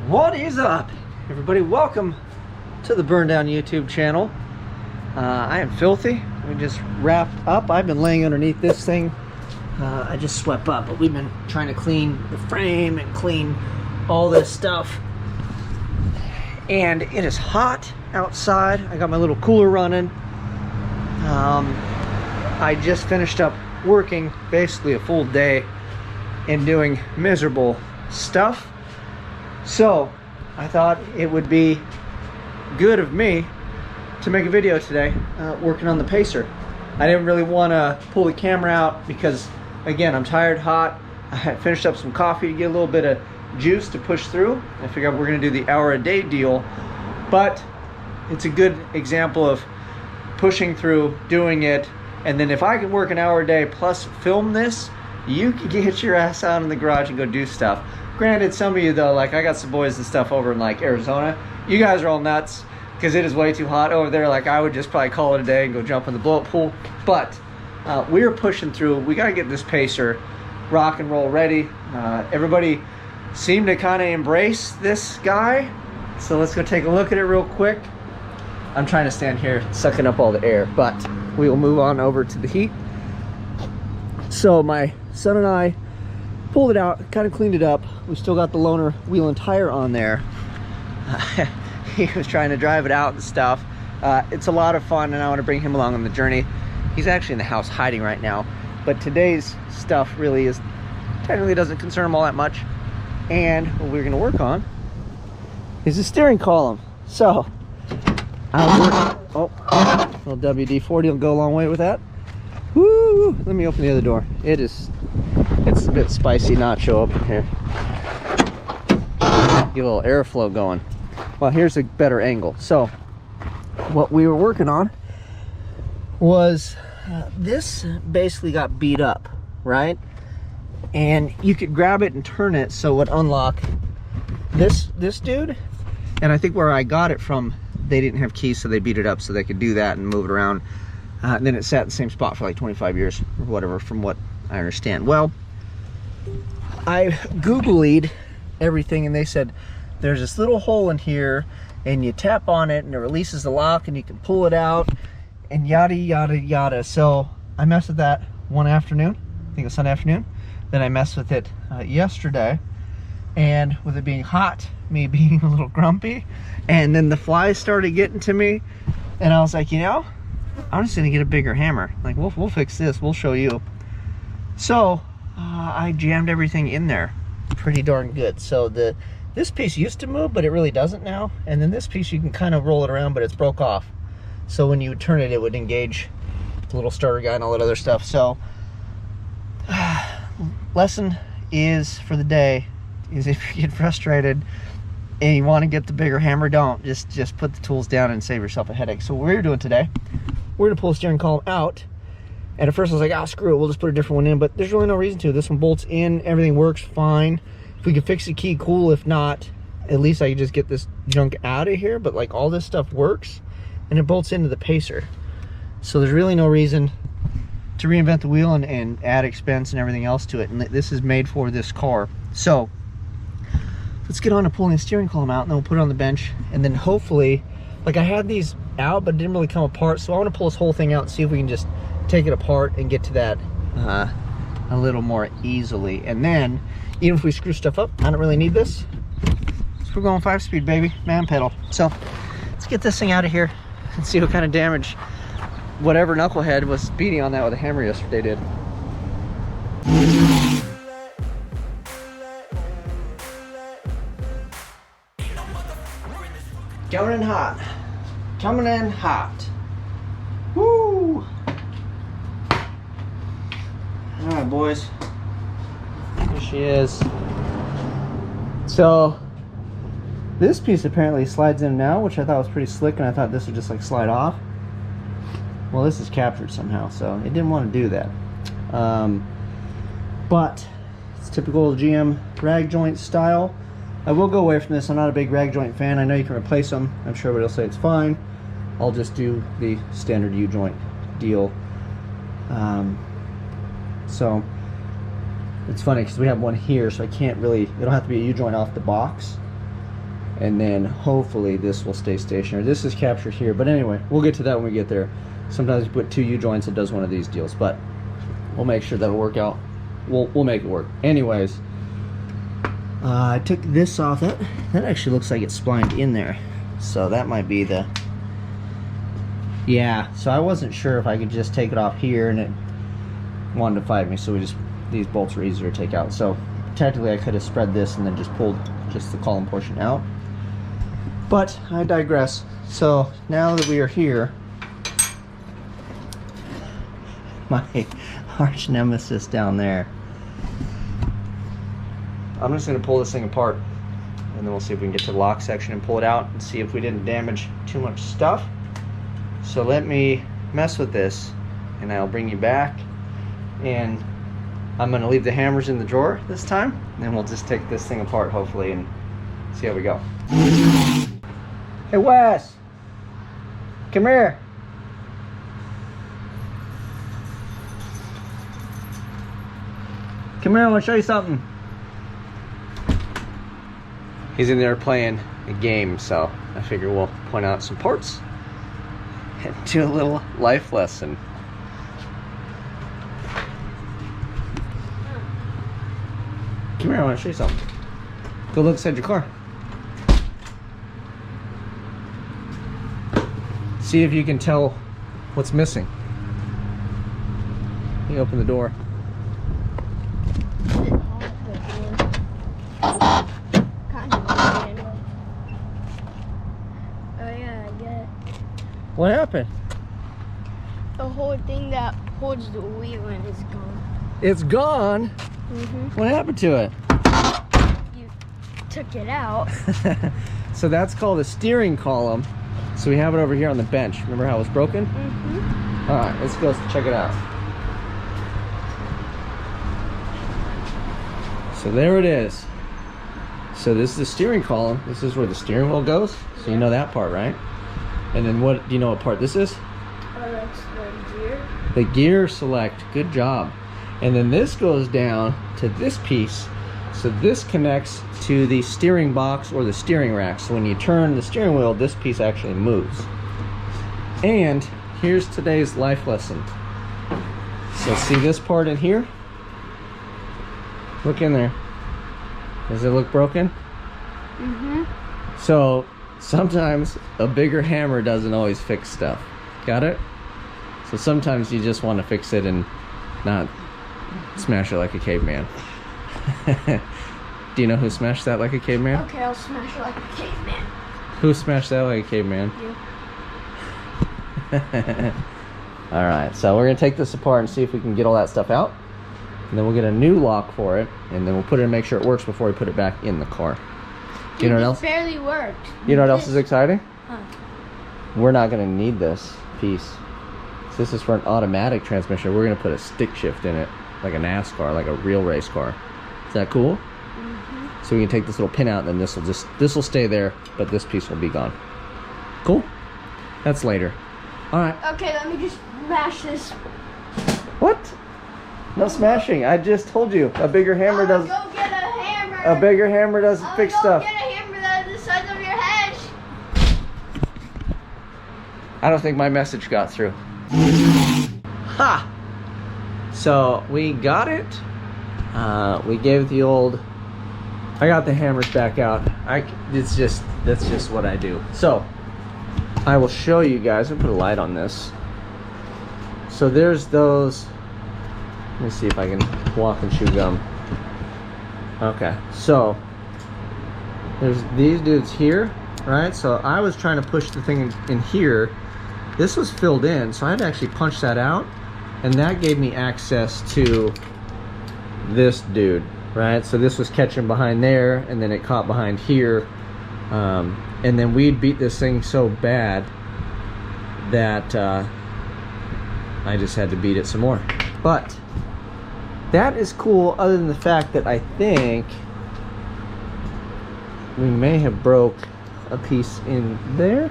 What is up, everybody? Welcome to the Burndown YouTube channel. I am filthy. We just wrapped up. I've been laying underneath this thing. I just swept up, but we've been trying to clean the frame and clean all this stuff. And it is hot outside. I got my little cooler running. I just finished up working basically a full day and doing miserable stuff. So I thought it would be good of me to make a video today working on the pacer. I didn't really want to pull the camera out because, again, I'm tired, hot. I had finished up some coffee to get a little bit of juice to push through. I figured we're going to do the hour-a-day deal, but it's a good example of pushing through, doing it, and then if I can work an hour a day plus film this, you can get your ass out in the garage and go do stuff. Granted, some of you though, like I got some boys and stuff over in like Arizona, you guys are all nuts because it is way too hot over there. Like I would just probably call it a day and go jump in the blow-up pool. But we're pushing through. We got to get this pacer rock and roll ready. Everybody seemed to kind of embrace this guy. So let's go take a look at it real quick. I'm trying to stand here sucking up all the air, but we will move on over to the heat. So my son and I pulled it out, kind of cleaned it up. We still got the loaner wheel and tire on there. He was trying to drive it out and stuff. It's a lot of fun, and I want to bring him along on the journey. He's actually in the house hiding right now, but today's stuff really technically doesn't concern him all that much. And what we're going to work on is the steering column. So little WD-40 will go a long way with that. Woo! Let me open the other door. It's a bit spicy nacho up in here. Get a little airflow going. Well, here's a better angle. So what we were working on was this basically got beat up, right? And you could grab it and turn it so it would unlock this dude. And I think where I got it from, they didn't have keys, so they beat it up so they could do that and move it around. And then it sat in the same spot for like 25 years or whatever, from what I understand. Well, I Googled everything, and they said there's this little hole in here, and you tap on it, and it releases the lock, and you can pull it out, and yada, yada, yada. So I messed with that one afternoon. I think it was Sunday afternoon. Then I messed with it yesterday, and with it being hot, me being a little grumpy, and then the flies started getting to me, and I was like, you know, I'm just gonna get a bigger hammer. Like we'll fix this. We'll show you. So I jammed everything in there pretty darn good. So this piece used to move, but it really doesn't now. And then this piece you can kind of roll it around, but it's broke off. So when you would turn it, it would engage the little starter guide and all that other stuff. So lesson is for the day is if you get frustrated and you want to get the bigger hammer, don't just put the tools down and save yourself a headache. So what we're doing today, we're gonna pull the steering column out. And at first I was like, oh, screw it, we'll just put a different one in, but there's really no reason to. This one bolts in, everything works fine. If we can fix the key, cool. If not, at least I can just get this junk out of here. But like all this stuff works, and it bolts into the pacer. So there's really no reason to reinvent the wheel and add expense and everything else to it. And this is made for this car. So let's get on to pulling the steering column out, and then we'll put it on the bench. And then hopefully, like I had these out, but it didn't really come apart. So I want to pull this whole thing out and see if we can just take it apart and get to that a little more easily. And then even if we screw stuff up, I don't really need this. So we're going 5-speed, baby, man pedal. So let's get this thing out of here and see what kind of damage whatever knucklehead was beating on that with a hammer yesterday did. Coming in hot. Coming in hot. Woo! Alright, boys. There she is. So this piece apparently slides in now, which I thought was pretty slick, and I thought this would just like slide off. Well, this is captured somehow, so it didn't want to do that. But it's typical GM rag joint style. I will go away from this. I'm not a big rag joint fan. I know you can replace them. I'm sure everybody will say it's fine. I'll just do the standard U-joint deal. So it's funny because we have one here, so I can't really, it'll have to be a U-joint off the box. and then hopefully this will stay stationary. This is captured here, but anyway, we'll get to that when we get there. Sometimes you put 2 U-joints, it does one of these deals, but we'll make sure that'll work out. We'll make it work. Anyways, I took this off. That actually looks like it's splined in there, so that might be the... Yeah, so I wasn't sure if I could just take it off here, and it wanted to fight me, so these bolts are easier to take out. So technically I could have spread this and then just pulled just the column portion out, but I digress. So now that we are here, my arch nemesis down there, I'm just going to pull this thing apart, and then we'll see if we can get to the lock section and pull it out and see if we didn't damage too much stuff. So let me mess with this, and I'll bring you back, and I'm going to leave the hammers in the drawer this time, and then we'll just take this thing apart hopefully and see how we go. Hey Wes, come here. Come here, I want to show you something. He's in there playing a game, so I figure we'll point out some parts and do a little life lesson. Come here, I want to show you something. Go look inside your car. See if you can tell what's missing. You open the door. What happened? The whole thing that holds the wheel in is gone. It's gone? Mm-hmm. What happened to it? You took it out. So that's called a steering column. So we have it over here on the bench. Remember how it was broken? Mm-hmm. Alright, let's go check it out. So there it is. So this is the steering column. This is where the steering wheel goes. So you know that part, right? And then what, do you know what part this is? That's the gear. The gear select, good job. And then this goes down to this piece. So this connects to the steering box or the steering rack. So when you turn the steering wheel, this piece actually moves. And here's today's life lesson. So see this part in here? Look in there. Does it look broken? Mm-hmm. So sometimes a bigger hammer doesn't always fix stuff. Got it? So sometimes you just want to fix it and not smash it like a caveman. Do you know who smashed that like a caveman? Okay, I'll smash it like a caveman. Who smashed that like a caveman? You. Alright, so we're going to take this apart and see if we can get all that stuff out. And then we'll get a new lock for it. And then we'll put it and make sure it works before we put it back in the car. Dude, you know what else? Barely worked. You know what else is exciting? Huh. We're not going to need this piece. So this is for an automatic transmission. We're going to put a stick shift in it, like a NASCAR, like a real race car. Is that cool? Mm-hmm. So we can take this little pin out, and then this will stay there, but this piece will be gone. Cool? That's later. All right. Okay, let me just smash this. What? No smashing. I just told you a bigger hammer does. Go get a hammer. A bigger hammer doesn't fix stuff. Get a hammer that's the size of your head. I don't think my message got through. Ha! So we got it. We gave it the old. I got the hammers back out. That's just what I do. So I will show you guys. I'll put a light on this. So there's those. Let me see if I can walk and chew gum. Okay, so there's these dudes here, right? So I was trying to push the thing in here. This was filled in, so I had to actually punch that out, and that gave me access to this dude, right? So this was catching behind there, and then it caught behind here, and then we'd beat this thing so bad that I just had to beat it some more. But that is cool, other than the fact that I think we may have broke a piece in there.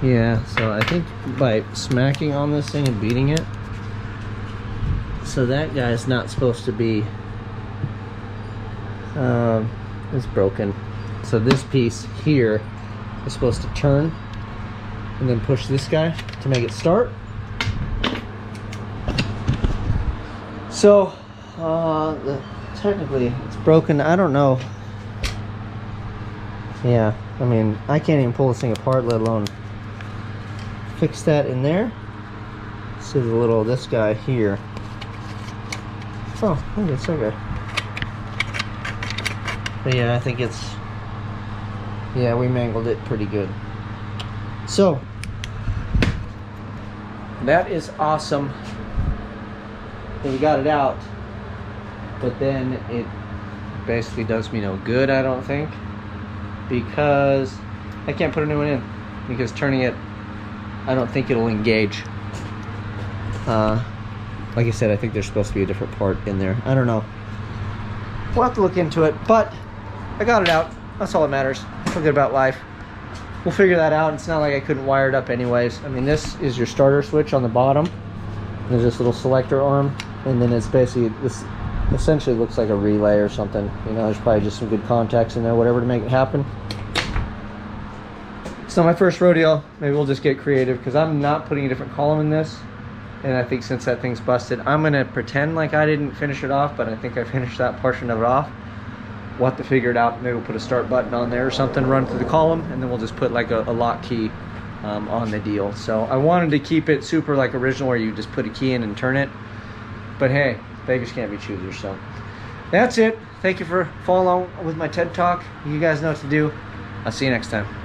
Yeah, so I think by smacking on this thing and beating it, so that guy's not supposed to be, it's broken. So So this piece here is supposed to turn and then push this guy to make it start. So technically it's broken. I don't know. Yeah, I mean, I can't even pull this thing apart, let alone fix that in there. See the little, this guy here. Oh, look, it's okay. But yeah, I think it's, yeah, we mangled it pretty good. So, that is awesome. We got it out, but then it basically does me no good, I don't think, because I can't put a new one in, because turning it, I don't think it'll engage. Like I said, I think there's supposed to be a different part in there. I don't know. We'll have to look into it, but I got it out. That's all that matters. I feel good about life. We'll figure that out. It's not like I couldn't wire it up anyways. I mean, this is your starter switch on the bottom. There's this little selector arm, and then it's basically, this essentially looks like a relay or something. You know, there's probably just some good contacts in there, whatever, to make it happen. It's not my first rodeo. Maybe we'll just get creative, because I'm not putting a different column in this. And I think since that thing's busted, I'm gonna pretend like I didn't finish it off, but I think I finished that portion of it off. We'll have to figure it out. Maybe we'll put a start button on there or something, run through the column, and then we'll just put like a lock key on the deal. So I wanted to keep it super like original, where you just put a key in and turn it. But hey, beggars can't be choosers. So that's it. Thank you for following with my TED Talk. You guys know what to do. I'll see you next time.